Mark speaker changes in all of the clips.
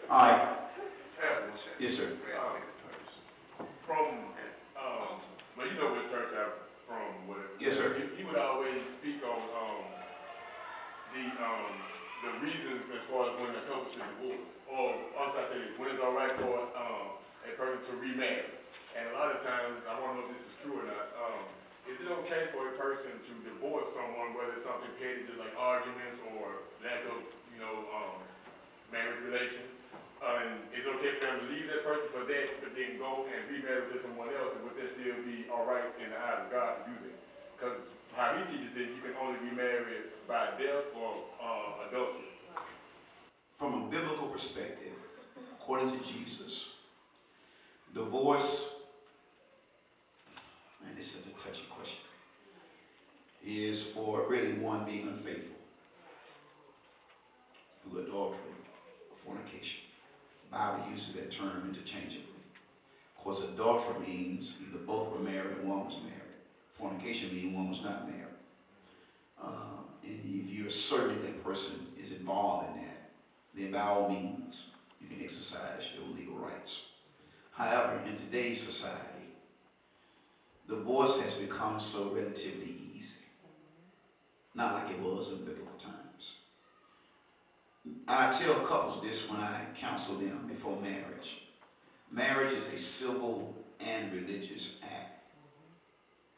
Speaker 1: All right. Yes, sir.
Speaker 2: From, well, you know what church I'm from, whatever.
Speaker 1: Yes, sir.
Speaker 2: He would always speak on the reasons as far as when a couple should divorce, or also I say this, when it's all right for a person to remarry. And a lot of times, I want to know if this is true or not. Is it okay for a person to divorce someone, whether it's something petty, just like arguments or lack of, marriage relations? And it's okay for them to leave that person for that, but then go and be married to someone else, and would that still be all right in the eyes of God to do that? Because how he teaches it, you can only be married by death or adultery.
Speaker 1: From a biblical perspective, according to Jesus, divorce, man, this is a touchy question, is for really one being unfaithful through adultery or fornication. The Bible uses that term interchangeably. Of course, adultery means either both were married or one was married. Fornication means one was not married. And if you're certain that person is involved in that, then by all means, you can exercise your legal rights. However, in today's society, divorce has become so relatively easy. Not like it was in biblical times. I tell couples this when I counsel them before marriage. Marriage is a civil and religious act.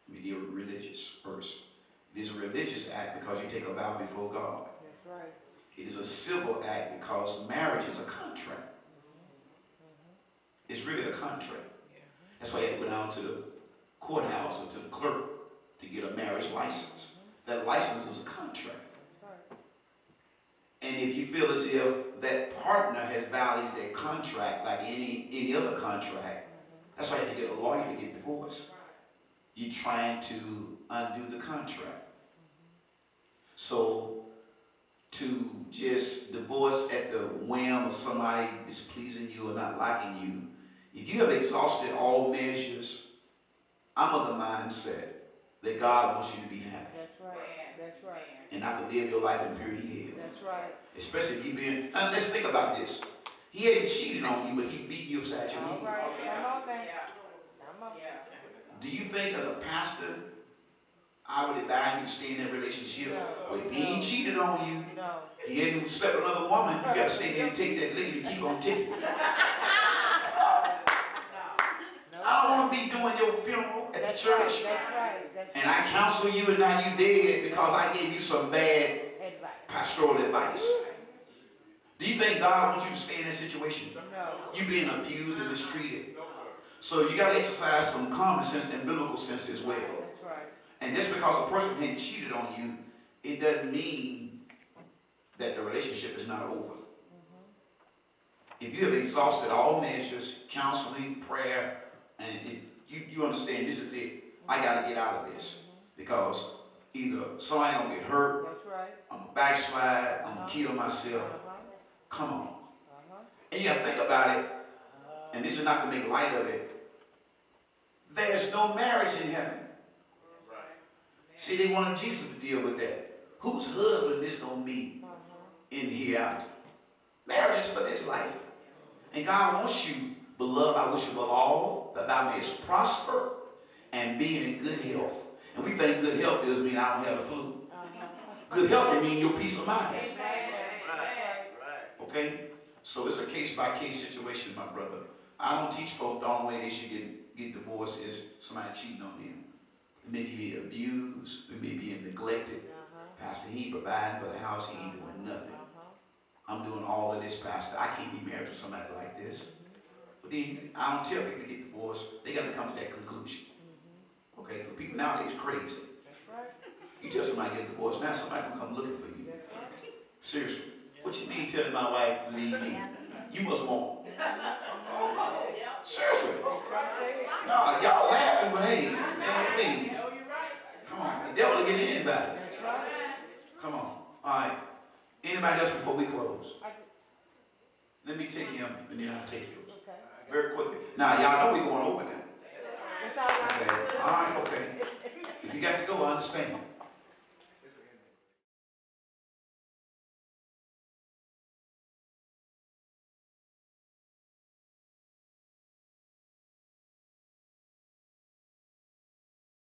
Speaker 1: Let me deal with religious first. It is a religious act because you take a vow before God.
Speaker 3: That's right.
Speaker 1: It is a civil act because marriage is a contract. It's really a contract. That's why you have to go down to the courthouse or to the clerk to get a marriage license. That license is a contract. And if you feel as if that partner has valued their contract like any other contract, that's why you have to get a lawyer to get divorced. You're trying to undo the contract. So to just divorce at the whim of somebody displeasing you or not liking you, if you have exhausted all measures, I'm of the mindset that God wants you to be happy.
Speaker 3: That's right. That's right.
Speaker 1: And not to live your life in purity hell.
Speaker 3: That's right.
Speaker 1: Especially if you've been, now let's think about this. He hadn't cheated on you, but he beat you upside your head.
Speaker 3: All right. Come on now. Come on.
Speaker 1: Do you think as a pastor, I would advise you to stay in that relationship?
Speaker 3: No.
Speaker 1: Well, if he ain't cheated on you,
Speaker 3: No.
Speaker 1: he hadn't slept with another woman, you got to stay there and take that liquor and keep on ticking. I don't want to be doing your funeral at the church.
Speaker 3: That's right. That's
Speaker 1: And I counsel you and now you dead because I gave you some bad
Speaker 3: advice.
Speaker 1: pastoral advice. Do you think God wants you to stay in that situation?
Speaker 3: No.
Speaker 1: You being abused and mistreated. So you got to exercise some common sense and biblical sense as well.
Speaker 3: That's right.
Speaker 1: And just because a person hadn't cheated on you, it doesn't mean that the relationship is not over. If you have exhausted all measures, counseling, prayer, and you understand this is it, I got to get out of this because either somebody gonna get hurt,
Speaker 3: That's right.
Speaker 1: I'm gonna backslide, I'm gonna kill myself. Come on. And you got to think about it, and this is not to make light of it. There's no marriage in heaven. See, they wanted Jesus to deal with that. Whose husband is going to be in hereafter? Marriage is for this life. And God wants you, beloved, I wish above all that thou mayest prosper and be in good health. And we think good health does mean I don't have the flu. Good health can mean your peace of mind. Okay? So it's a case-by-case situation, my brother. I don't teach folks the only way they should get divorced is somebody cheating on them. They may be abused, they may be neglected. Pastor, he ain't providing for the house, he ain't doing nothing. I'm doing all of this, Pastor. I can't be married to somebody like this. But then I don't tell people to get divorced. They got to come to that conclusion. Okay, so people nowadays crazy. You tell somebody to get divorced, now somebody can come looking for you. Seriously. What you mean telling my wife, leave me? You must want. Seriously. No, y'all laughing, but hey, please. Come on, the devil will get in anybody. Come on. All right. Anybody else before we close? Let me take him, and then I'll take yours. Very quickly. Now, y'all know we're going over now. Okay. All right, okay. If you got to go, I understand.